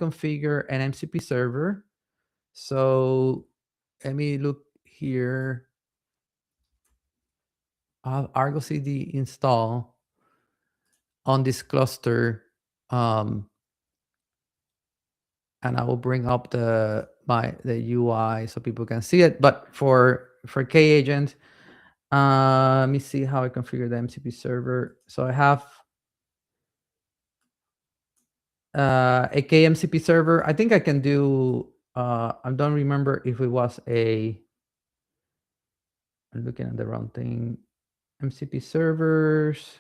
configure an MCP server. So let me look here. Argo CD install on this cluster, and I will bring up the UI so people can see it. But for K-Agent, let me see how I configure the MCP server. So I have a KMCP server. I think I can do. I don't remember if it was a. I'm looking at the wrong thing. MCP servers.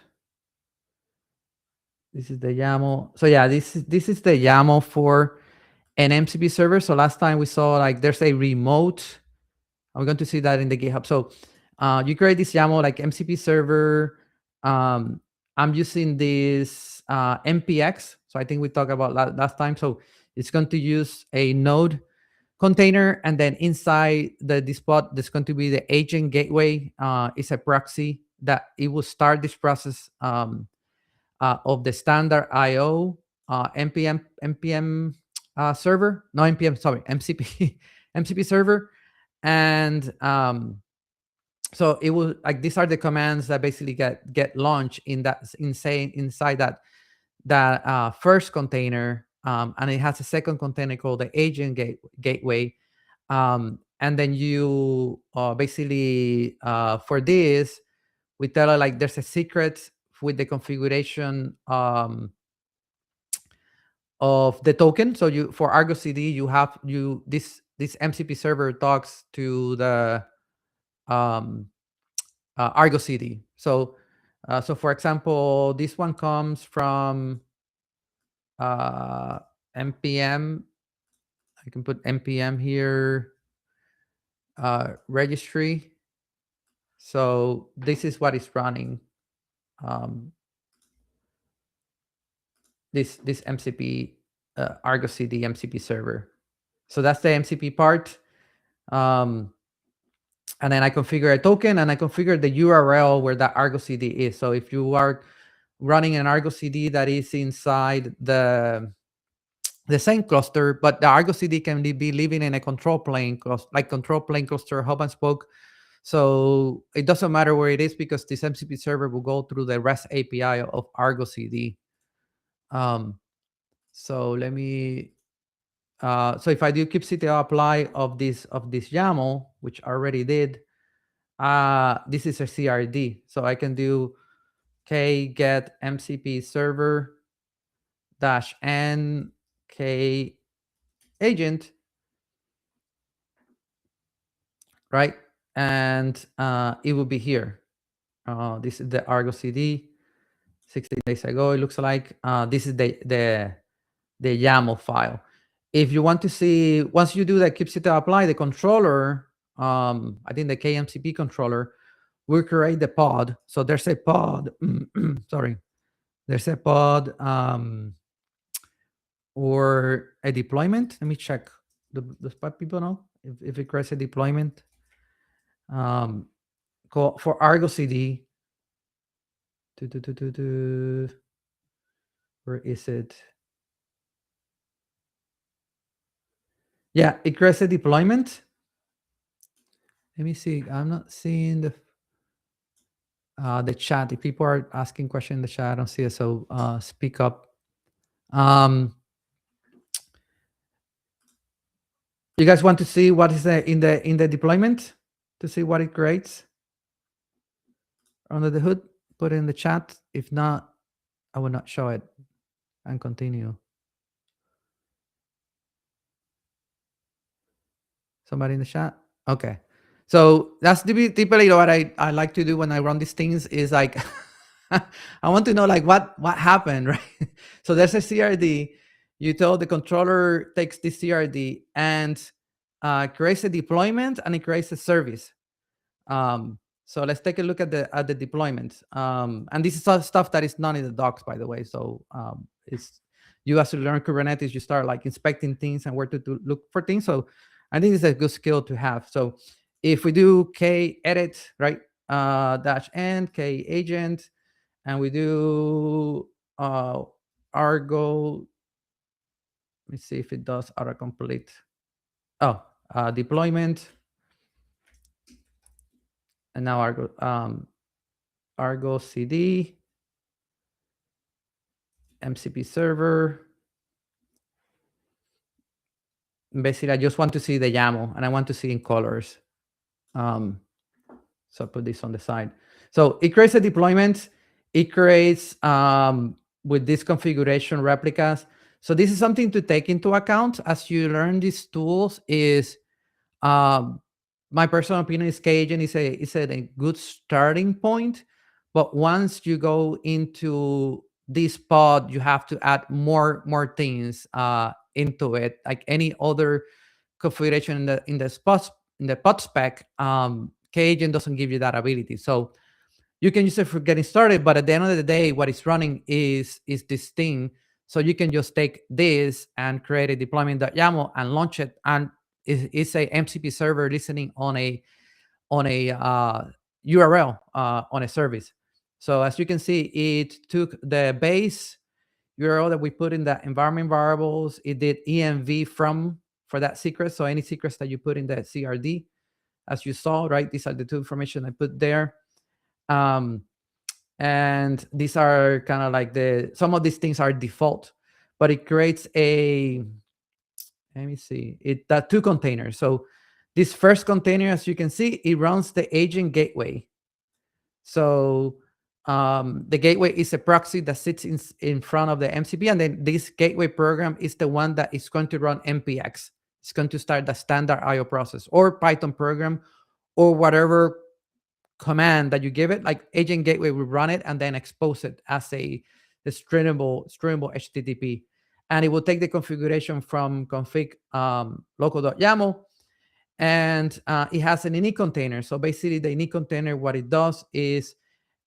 This is the YAML. So yeah, this is the YAML for an MCP server. So last time we saw like there's a remote. I'm going to see that in the GitHub. So you create this YAML like MCP server. I'm using this MPX. So I think we talked about last time. So it's going to use a node container, and then inside this spot, there's going to be the agent gateway. It's a proxy that it will start this process of the standard IO npm server, no npm, sorry, MCP MCP server, and so it will like these are the commands that basically get launched in that inside that first container, and it has a second container called the agent gateway, and then you basically for this we tell her like there's a secret with the configuration of the token. So you for Argo CD you have this MCP server talks to the Argo CD. So so for example, this one comes from npm. I can put npm here, registry. So this is what is running. This MCP Argo CD MCP server. So that's the MCP part. And then I configure a token, and I configure the URL where that Argo CD is. So if you are running an Argo CD that is inside the same cluster, but the Argo CD can be living in a control plane cluster, like control plane cluster, hub and spoke. So it doesn't matter where it is because this MCP server will go through the REST API of Argo CD. So let me. So if I do kubectl apply of this YAML, which I already did, this is a CRD. So I can do k get MCP server -n k agent, right? And it will be here. This is the Argo CD 60 days ago. It looks like this is the YAML file. If you want to see, once you do the kubectl apply, the controller, I think the KMCP controller will create the pod. So there's a pod, sorry, there's a pod or a deployment. Let me check. Does people know if it creates a deployment? For Argo CD. Where is it? Yeah, it creates a deployment. Let me see. I'm not seeing the chat. If people are asking questions in the chat, I don't see it. So speak up. You guys want to see what is in the deployment to see what it creates under the hood? Put it in the chat. If not, I will not show it and continue. Somebody in the chat? Okay. So that's typically what I like to do when I run these things is like, I want to know like what happened, right? So there's a CRD. You tell the controller takes this CRD and creates a deployment, and it creates a service. So let's take a look at the deployment. And this is all stuff that is not in the docs, by the way. So it's you as you learn Kubernetes, you start like inspecting things and where to look for things. So I think it's a good skill to have. So if we do k edit, right, -n k agent, and we do Argo Let me see if it does autocomplete. Oh, deployment. And now Argo CD, MCP server. Basically, I just want to see the YAML and I want to see in colors. So I put this on the side. So it creates a deployment. It creates with this configuration replicas. So this is something to take into account as you learn these tools. Is my personal opinion is Kagent is a good starting point, but once you go into this pod, you have to add more things into it, like any other configuration in the pod spec. Kagent doesn't give you that ability, so you can use it for getting started. But at the end of the day, what is running is this thing. So you can just take this and create a deployment.yaml and launch it, and it's a MCP server listening on a URL on a service. So as you can see, it took the base URL that we put in the environment variables. It did env for that secret. So any secrets that you put in the CRD, as you saw, right? These are the two information I put there. And these are kind of like some of these things are default, but it creates let me see, two containers. So this first container, as you can see, it runs the agent gateway. So the gateway is a proxy that sits in front of the MCP, and then this gateway program is the one that is going to run npx. It's going to start the standard IO process or Python program or whatever command that you give it. Like agent gateway will run it and then expose it as a streamable HTTP, and it will take the configuration from config local.yaml, and it has an init container. So basically, the init container, what it does is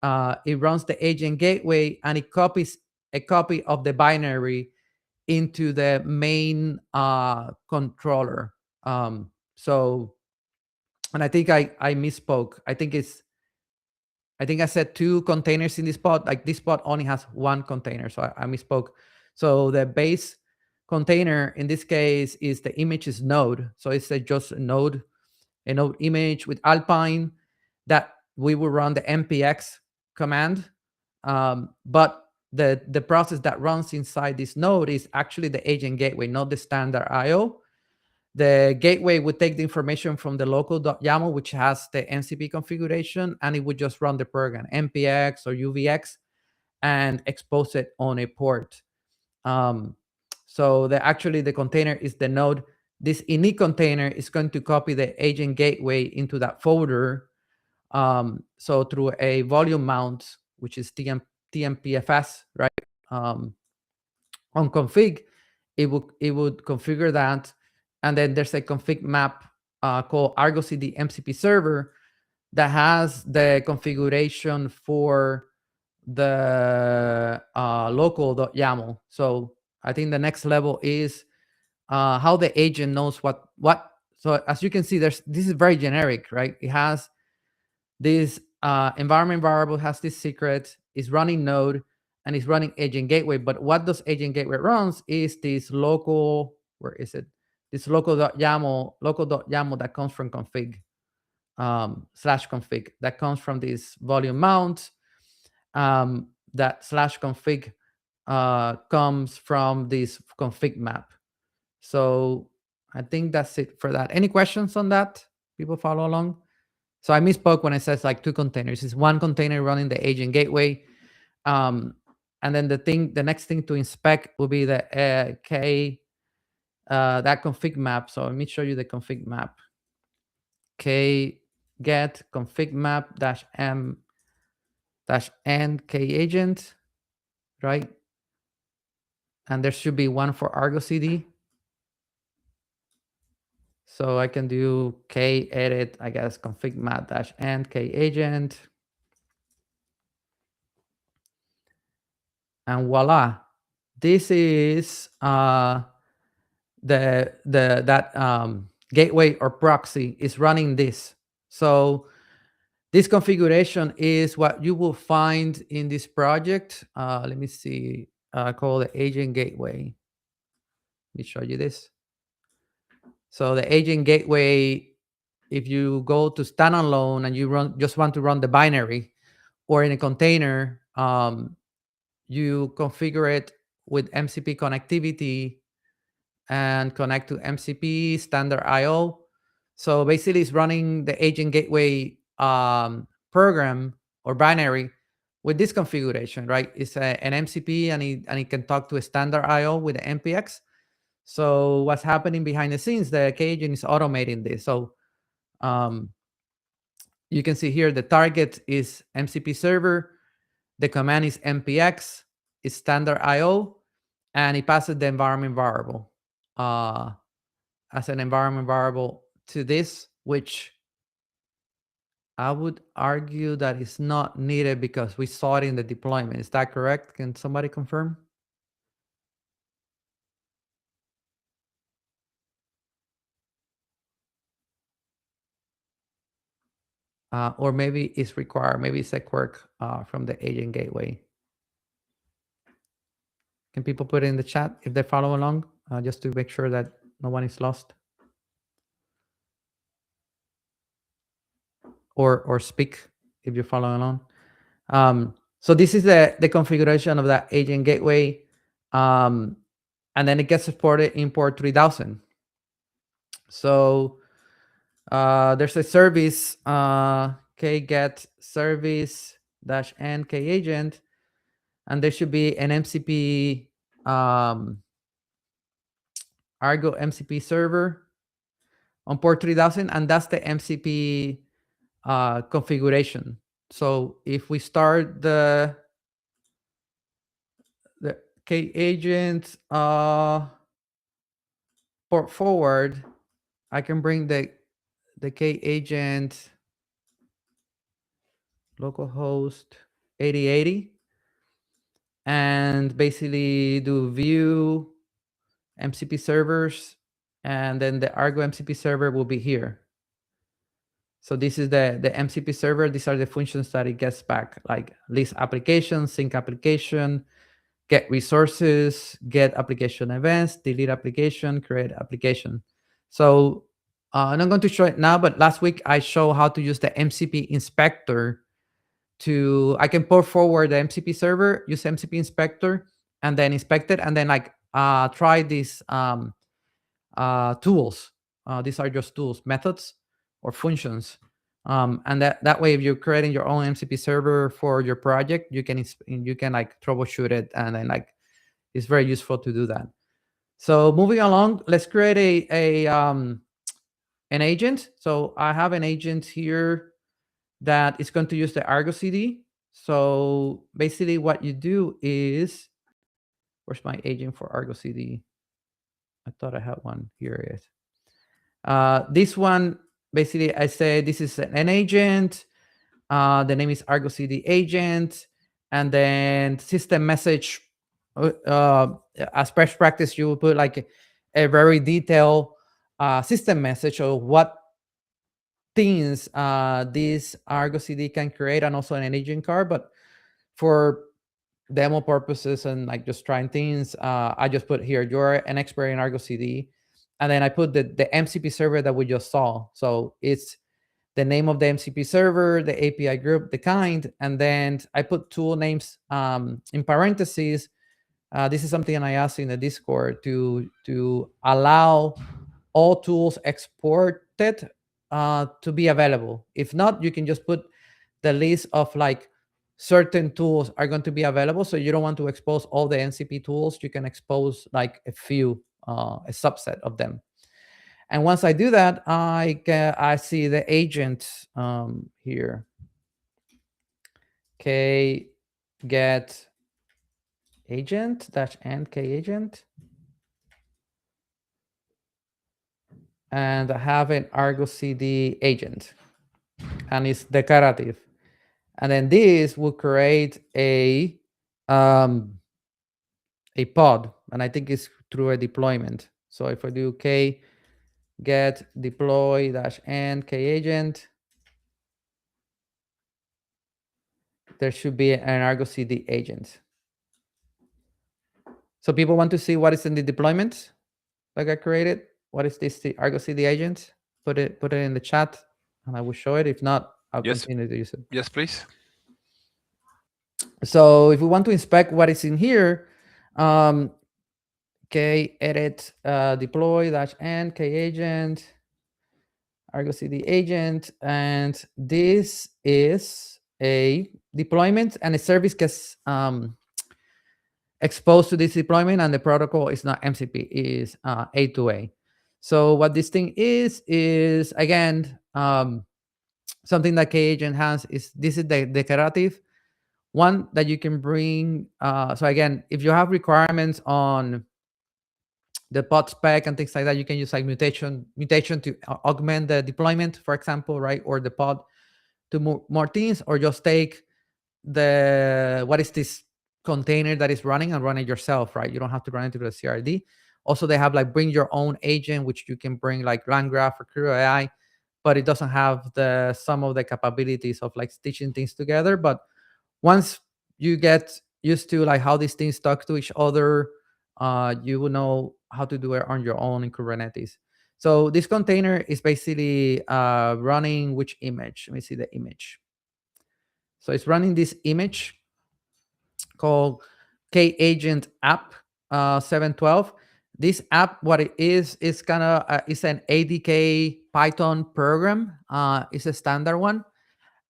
it runs the agent gateway and it copies a copy of the binary into the main controller. So, and I think I misspoke. I think I said two containers in this pod. Like this pod only has one container, so I misspoke. So the base container in this case is the images node. So it's just a node image with Alpine that we will run the npx command. But the process that runs inside this node is actually the agent gateway, not the standard IO. The gateway would take the information from the local.yaml, which has the MCP configuration, and it would just run the program, npx or uvx, and expose it on a port. So actually the container is the node. This init container is going to copy the agent gateway into that folder. So through a volume mount, which is tmpfs, right? On config, it would configure that. And then there's a config map called Argo CD MCP server that has the configuration for the local.yaml. So I think the next level is how the agent knows what. So as you can see, this is very generic, right? It has this environment variable, has this secret, is running node, and is running agent gateway. But what does agent gateway runs is this local, where is it? This local.yaml that comes from config, /config, that comes from this volume mount. That /config comes from this config map. So I think that's it for that. Any questions on that? People follow along? So I misspoke when I said like two containers. It's one container running the agent gateway. And then the next thing to inspect will be the that config map. So let me show you the config map. Get config map -m -n kagent, right? And there should be one for Argo CD. So I can do edit, I guess, config map -n kagent. And voila, this is that gateway or proxy is running this. So this configuration is what you will find in this project. Let me see, called the agent gateway. me show you this. So the agent gateway, if you go to standalone and you just want to run the binary or in a container, you configure it with MCP connectivity and connect to MCP standard IO. So basically, it's running the agent gateway program or binary with this configuration, right? It's an MCP and it can talk to a standard IO with the MPX. So what's happening behind the scenes, the K-agent is automating this. So um, you can see here the target is MCP server, the command is MPX, it's standard IO, and it passes the environment variable as an environment variable to this, which I would argue that is not needed because we saw it in the deployment. Is that correct? Can somebody confirm? Or maybe it's required. Maybe it's a quirk from the agent gateway. Can people put it in the chat if they follow along, just to make sure that no one is lost? Or speak if you're following along. So this is the configuration of that agent gateway. And then it gets supported in port 3000. So there's a service, kget service -n kagent, and there should be an MCP Argo MCP server on port 3000, and that's the MCP configuration. So if we start the kagent port forward, I can bring the kagent localhost 8080 and basically do view MCP servers, and then the Argo MCP server will be here. So this is the MCP server. These are the functions that it gets back, like list application, sync application, get resources, get application events, delete application, create application. So I'm not going to show it now, but last week I showed how to use the MCP inspector I can port forward the MCP server, use MCP inspector, and then inspect it, and then try these tools. These are just tools, methods, or functions. And that way, if you're creating your own MCP server for your project, you can like troubleshoot it, and then it's very useful to do that. So moving along, let's create an agent. So I have an agent here that is going to use the Argo CD. So basically what you do is, where's my agent for Argo CD? I thought I had one. Here it is. This one, basically I say this is an agent. The name is Argo CD agent. And then system message, as best practice, you will put like a very detailed system message of what things this Argo CD can create, and also an agent card. But for demo purposes and like just trying things, I just put here, you're an expert in Argo CD. And then I put the MCP server that we just saw. So it's the name of the MCP server, the API group, the kind, and then I put tool names in parentheses. This is something I asked in the Discord to allow all tools exported to be available. If not, you can just put the list of like certain tools are going to be available. So you don't want to expose all the MCP tools. You can expose like a few, a subset of them. And once I do that, I see the agent here. K get agent -n kagent. And I have an Argo CD agent, and it's declarative. And then this will create a pod, and I think it's through a deployment. So if I do k get deploy -n kagent, there should be an Argo CD agent. So people want to see what is in the deployment. that I created. What is this? The Argo CD agent. Put it in the chat, and I will show it. If not, I'll continue to use it. Yes, please. So if we want to inspect what is in here, k edit deploy -n k agent Argo CD agent, and this is a deployment, and a service gets exposed to this deployment, and the protocol is not MCP, is A2A. So what this thing is again, something that K-Agent has is, this is the declarative one that you can bring. So again, if you have requirements on the pod spec and things like that, you can use like mutation to augment the deployment, for example, right? Or the pod to more things, or just take what is this container that is running and run it yourself, right? You don't have to run it through the CRD. Also, they have like bring your own agent, which you can bring like LangGraph or Crew AI, but it doesn't have some of the capabilities of like stitching things together. But once you get used to like how these things talk to each other, you will know how to do it on your own in Kubernetes. So this container is basically running which image? Let me see the image. So it's running this image called K-Agent app 712. This app, what it is kind of it's an ADK Python program. It's a standard one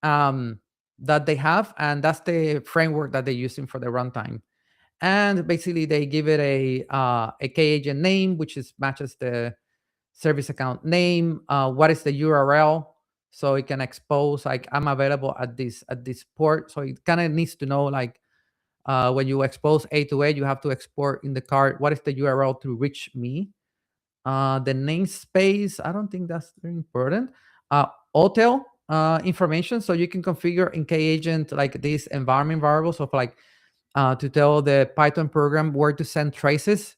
that they have, and that's the framework that they're using for the runtime. And basically, they give it a K-Agent name, which matches the service account name. What is the URL? So it can expose like I'm available at this port. So it kind of needs to know like when you expose A2A, you have to export in the card what is the URL to reach me. The namespace, I don't think that's very important. Hotel information, so you can configure in K-Agent like these environment variables of like to tell the Python program where to send traces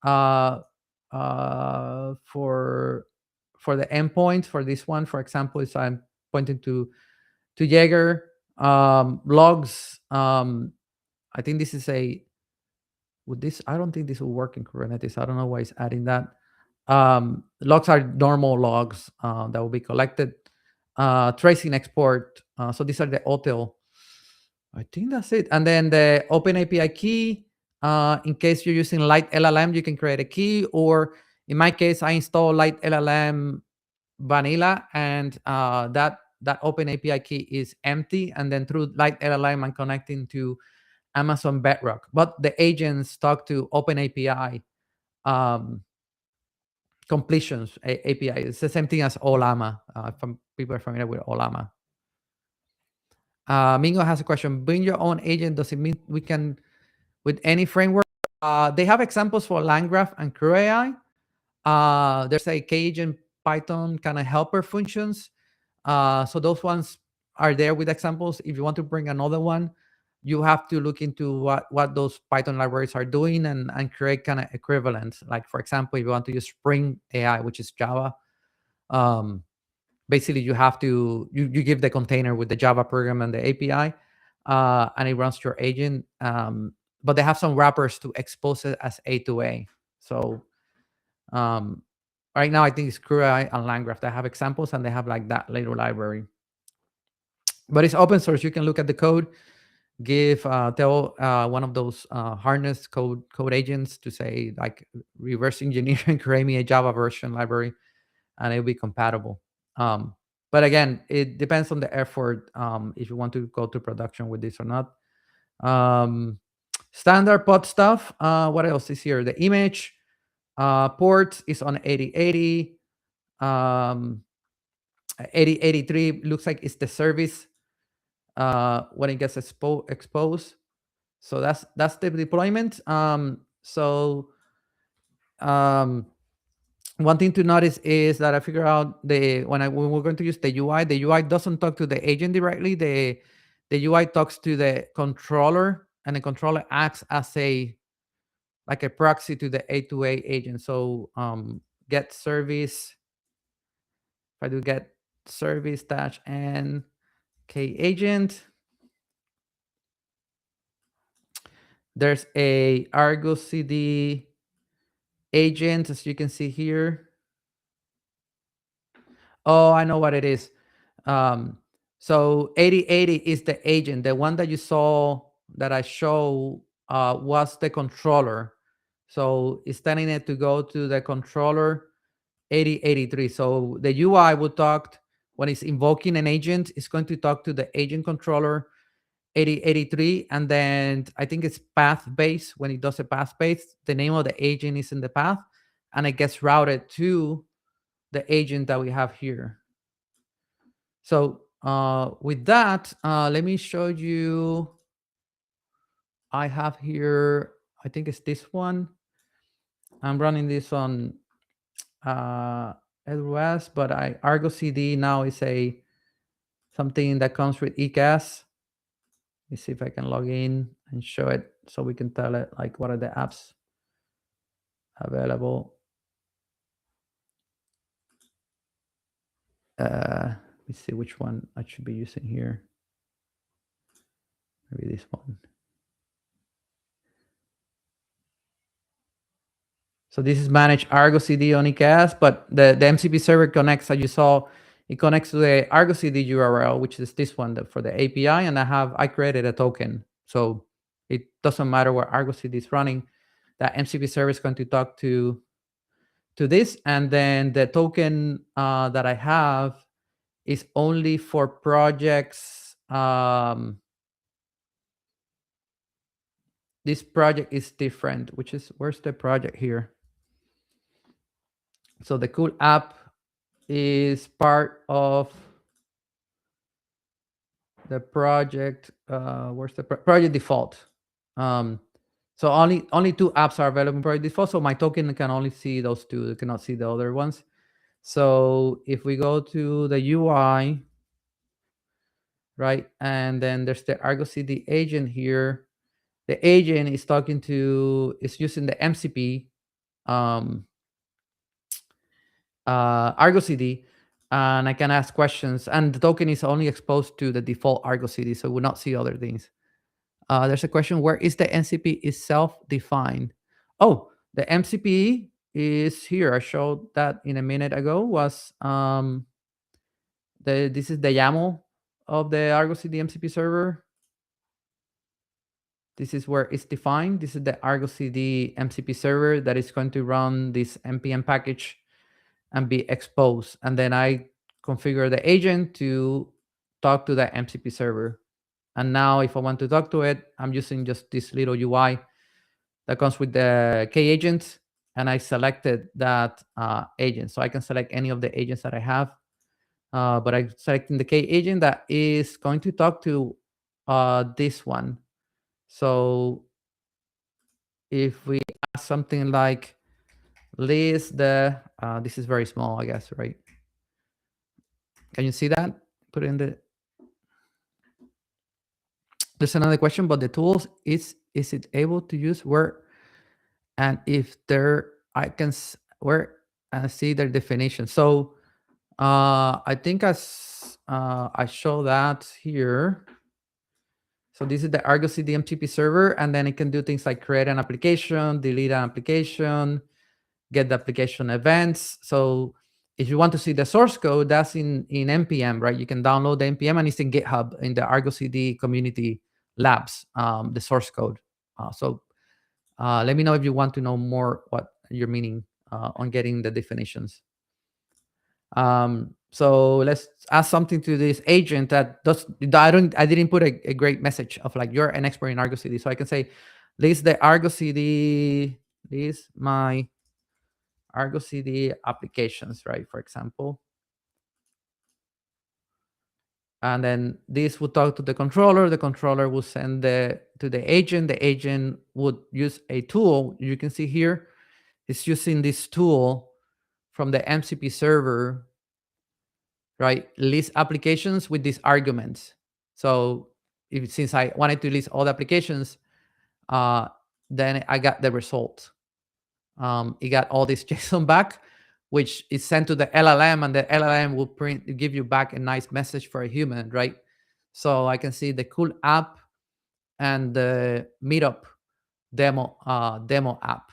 for the endpoint. For this one, for example, is I'm pointing to Jaeger logs. I think this is I don't think this will work in Kubernetes. I don't know why it's adding that. Logs are normal logs that will be collected. Tracing export. So these are the hotel. I think that's it. And then the Open API key. In case you're using Light LLM, you can create a key. Or in my case, I install Light LLM vanilla, and that Open API key is empty. And then through Light LLM, I'm connecting to Amazon Bedrock. But the agents talk to Open API completions API. It's the same thing as Olama. People are familiar with Olama. Mingo has a question. Bring your own agent. Does it mean we can with any framework? They have examples for LangGraph and Crew AI. There's a K-Agent Python kind of helper functions. So those ones are there with examples. If you want to bring another one, you have to look into what those Python libraries are doing and create kind of equivalents. Like, for example, if you want to use Spring AI, which is Java, basically you have to, you give the container with the Java program and the API, and it runs your agent. But they have some wrappers to expose it as A2A. So right now, I think it's Crew AI and LangGraph that have examples, and they have like that little library. But it's open source. You can look at the code. Tell one of those harness code agents to say like reverse engineer and create me a Java version library, and it'll be compatible. But again, it depends on the effort if you want to go to production with this or not. Standard pod stuff. What else is here? The image port is on 8080. 8083 looks like it's the service when it gets exposed. So that's the deployment. One thing to notice is that I figure out when we're going to use the UI doesn't talk to the agent directly. The UI talks to the controller, and the controller acts as a proxy to the A2A agent. So get service. If I do get service -n K agent, there's a Argo CD agent, as you can see here. Oh, I know what it is. So 8080 is the agent. The one that you saw that I show was the controller. So it's telling it to go to the controller 8083. So the UI will talk when it's invoking an agent, it's going to talk to the agent controller 8083, and then I think it's path based. When it does a path based, the name of the agent is in the path, and it gets routed to the agent that we have here. So with that, let me show you. I have here, I think it's this one. I'm running this on AWS, but Argo CD now is something that comes with ECAS. Let me see if I can log in and show it so we can tell it like what are the apps available. Let me see which one I should be using here. Maybe this one. So this is managed Argo CD on EKS, but the MCP server connects, as you saw, it connects to the Argo CD URL, which is this one for the API, and I created a token. So it doesn't matter where Argo CD is running, that MCP server is going to talk to this, and then the token that I have is only for projects. This project is different, which is, where's the project here? So the cool app is part of the project. Where's the project default? So only two apps are available in project default. So my token can only see those two. It cannot see the other ones. So if we go to the UI, right, and then there's the Argo CD agent here. The agent is using the MCP Argo CD, and I can ask questions, and the token is only exposed to the default Argo CD, so it will not see other things. There's a question, where is the MCP is self-defined? Oh, the MCP is here. I showed that in a minute ago. This is the YAML of the Argo CD MCP server. This is where it's defined. This is the Argo CD MCP server that is going to run this npm package and be exposed. And then I configure the agent to talk to the MCP server. And now if I want to talk to it, I'm using just this little UI that comes with the K agent. And I selected that agent. So I can select any of the agents that I have. But I'm selecting the K agent that is going to talk to this one. So if we ask something like, list the, this is very small, I guess, right? Can you see that? Put in the. There's another question about the tools. Is it able to use where, and if there, I can where and see their definition. So I think as I show that here. So this is the Argo CD MCP server, and then it can do things like create an application, delete an application, get the application events. So if you want to see the source code, that's in npm, right? You can download the npm, and it's in GitHub in the Argo CD community labs, the source code. So let me know if you want to know more what you're meaning on getting the definitions. So let's ask something to this agent that does. I didn't put a great message of like, you're an expert in Argo CD. So I can say, list the Argo CD, list my Argo CD applications, right? For example. And then this will talk to the controller. The controller will send to the agent. The agent would use a tool. You can see here, it's using this tool from the MCP server, right? List applications with these arguments. So since I wanted to list all the applications, then I got the result. It got all this JSON back, which is sent to the LLM, and the LLM will give you back a nice message for a human, right? So I can see the cool app and the Meetup demo app.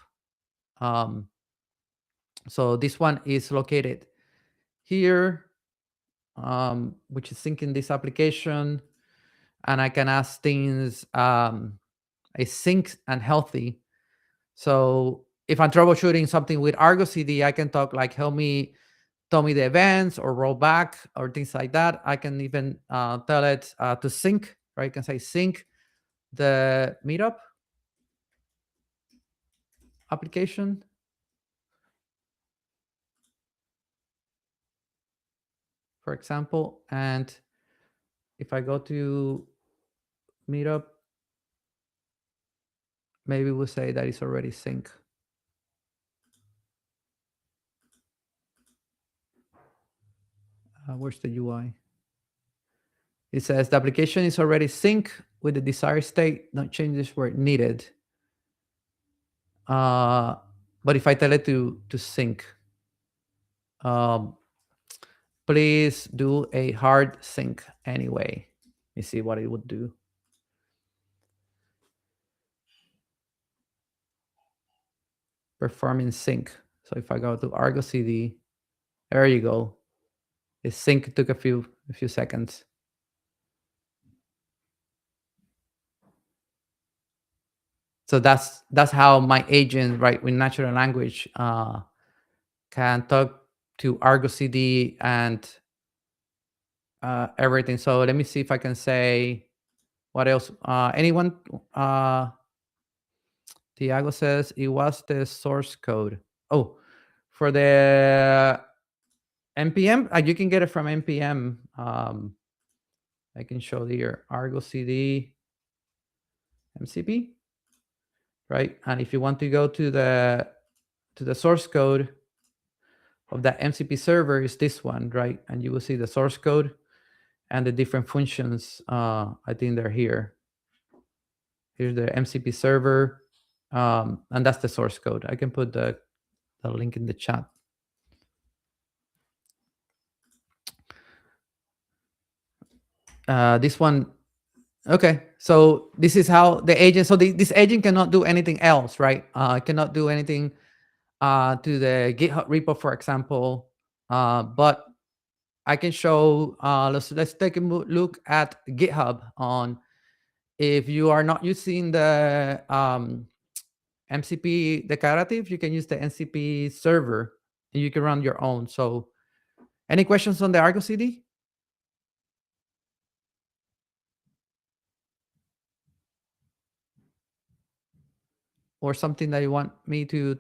So this one is located here, which is syncing this application. And I can ask things, a sync and healthy. So if I'm troubleshooting something with Argo CD, I can talk like, tell me the events or roll back or things like that. I can even tell it to sync, right? I can say sync the meetup application. For example, and if I go to meetup, maybe we'll say that it's already sync. Where's the UI? It says the application is already sync with the desired state, no changes were needed. But if I tell it to sync, please do a hard sync anyway. Let me see what it would do. Performing sync. So if I go to Argo CD, there you go. The sync took a few seconds. So that's how my agent, right, with natural language, can talk to Argo CD and everything. So let me see if I can say what else. Anyone? Tiago says it was the source code. Oh, for the npm, you can get it from npm. I can show here Argo CD MCP, right? And if you want to go to the source code of that MCP server, is this one, right? And you will see the source code and the different functions. I think they're here. Here's the MCP server, and that's the source code. I can put the link in the chat. This one, okay. So this is how the agent. So this agent cannot do anything else, right? Cannot do anything to the GitHub repo, for example. But I can show. Let's take a look at GitHub on. If you are not using the MCP declarative, you can use the MCP server, and you can run your own. So, any questions on the Argo CD? Or something that you want me to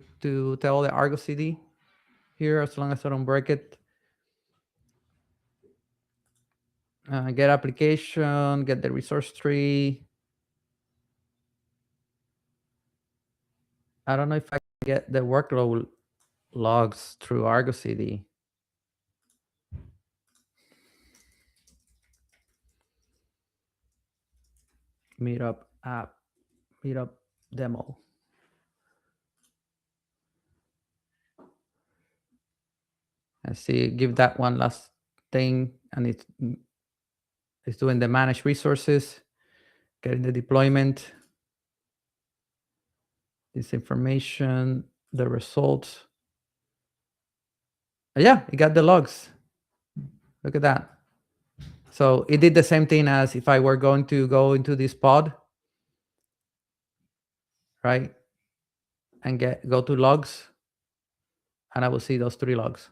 tell the Argo CD here, as long as I don't break it? Get application, get the resource tree. I don't know if I can get the workload logs through Argo CD. Meetup app, meetup demo. And see, give that one last thing, and it's doing the manage resources, getting the deployment, this information, the results. Yeah, it got the logs. Look at that. So it did the same thing as if I were going to go into this pod, right? And go to logs, and I will see those 3 logs.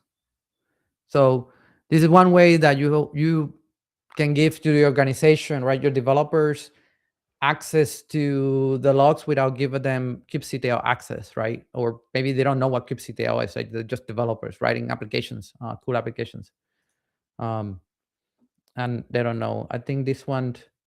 So this is one way that you can give to the organization, right, your developers, access to the logs without giving them kubectl access, right? Or maybe they don't know what kubectl is, like they're just developers writing applications, cool applications, and they don't know. I think this one